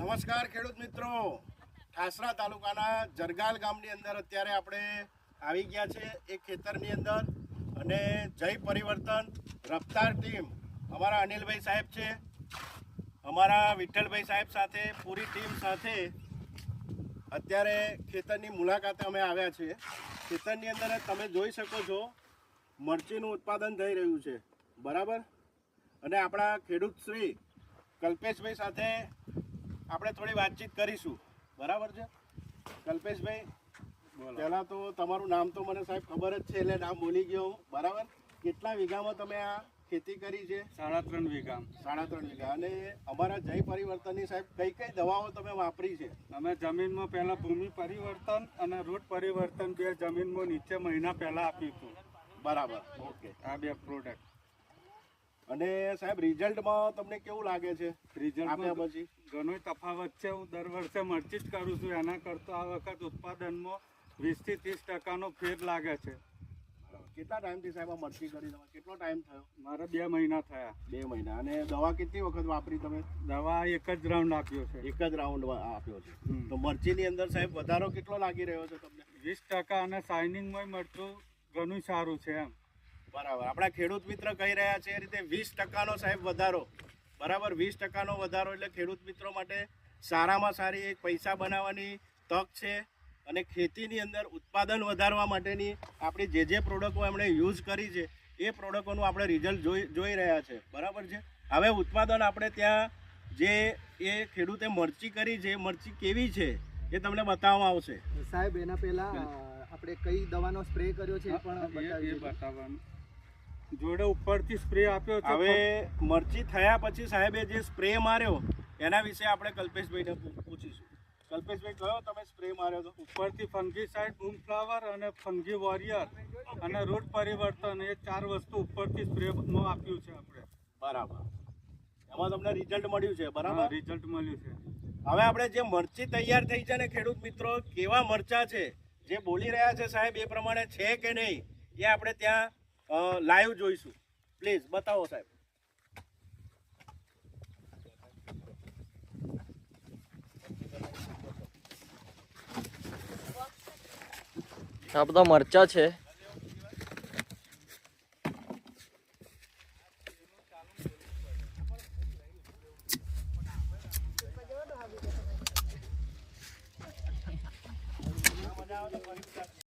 નમસ્કાર ખેડૂત મિત્રો, ઠાસરા તાલુકાના જરગાલ ગામની અંદર અત્યારે આપણે આવી ગયા છે એક ખેતરની અંદર અને જય પરિવર્તન રફતાર ટીમ અમારા અનિલભાઈ સાહેબ છે, અમારા વિઠ્ઠલભાઈ સાહેબ સાથે પૂરી ટીમ સાથે અત્યારે ખેતરની મુલાકાતે અમે આવ્યા છીએ। ખેતરની અંદર તમે જોઈ શકો છો મરચીનું ઉત્પાદન થઈ રહ્યું છે, બરાબર। અને આપણા ખેડૂત શ્રી કલ્પેશભાઈ સાથે આપણે થોડી વાતચીત કરીશું, બરાબર છે। કલ્પેશભાઈ, પહેલાં તો તમારું નામ તો મને સાહેબ ખબર જ છે એટલે નામ ભૂલી ગયો હું, બરાબર। કેટલા વીઘામાં તમે આ ખેતી કરી છે? 3.5 વીઘા। 3.5 વીઘા। અને અમારા જય પરિવર્તનની સાહેબ કઈ કઈ દવાઓ તમે વાપરી છે? અમે જમીનમાં પહેલાં ભૂમિ પરિવર્તન અને રૂટ પરિવર્તન બે જમીનમાં નીચે મહિના પહેલાં આપ્યું હતું, બરાબર, ઓકે। આ બે પ્રોડક્ટ। અને સાહેબ રિઝલ્ટમાં તમને કેવું લાગે છે? રિઝલ્ટ આપ્યા પછી ઘણો તફાવત છે। હું દર વર્ષે મરચી જ કરું છું, એના કરતાં આ વખત ઉત્પાદનમાં 20 થી 30% ફેર લાગે છે। કેટલા ટાઈમથી સાહેબ આ મરચી કરી તમે? કેટલો ટાઈમ થયો? મારે 2 મહિના થયા। 2 મહિના। અને દવા કેટલી વખત વાપરી તમે? દવા એક જ રાઉન્ડ આપ્યો છે। એક જ રાઉન્ડ આપ્યો છે। તો મરચીની અંદર સાહેબ વધારો કેટલો લાગી રહ્યો છે તમને? 20%। અને શાઇનિંગમાં મરચું ઘણું સારું છે એમ, બરાબર। આપણા ખેડૂત મિત્ર કહી રહ્યા છે એ રીતે 20%નો સાહેબ વધારો, બરાબર। 20%નો વધારો એટલે ખેડૂત મિત્રો માટે સારામાં સારી એક પૈસા બનાવવાની તક છે। અને ખેતીની અંદર ઉત્પાદન વધારવા માટેની આપણી જે પ્રોડક્ટો એમણે યુઝ કરી છે એ પ્રોડક્ટોનું આપણે રિઝલ્ટ જોઈ રહ્યા છે, બરાબર છે। હવે ઉત્પાદન આપણે ત્યાં જે એ ખેડૂતે મરચી કરી છે, મરચી કેવી છે એ તમને બતાવવામાં આવશે। સાહેબ એના પહેલા આપણે કઈ દવાનો સ્પ્રે કર્યો છે એ પણ બતાવવાનું। જોડે ઉપરથી સ્પ્રે આપ્યો છે। હવે મરચી થયા પછી સાહેબે જે સ્પ્રે માર્યો એના વિશે આપણે કલ્પેશભાઈને પૂછીશું। કલ્પેશભાઈ, કયો તમે સ્પ્રે માર્યો હતો? ઉપરથી ફંગીસાઇડ, બૂમફ્લાવર અને ફંગી વોરિયર અને રૂટ પરિવર્તન, એ 4 વસ્તુ ઉપરથી સ્પ્રેમાં આપ્યું છે આપણે, બરાબર। એમાં તમને રિઝલ્ટ મળ્યું છે, બરાબર? રિઝલ્ટ મળ્યું છે। હવે આપણે જે મરચી તૈયાર થઈ છે ને ખેડૂત મિત્રો, કેવા મરચા છે જે બોલી રહ્યા છે સાહેબ એ પ્રમાણે છે કે નહીં એ આપણે ત્યાં લાઈવ જોઈશું। પ્લીઝ બતાવો સાહેબ। આ બધા મરચા છે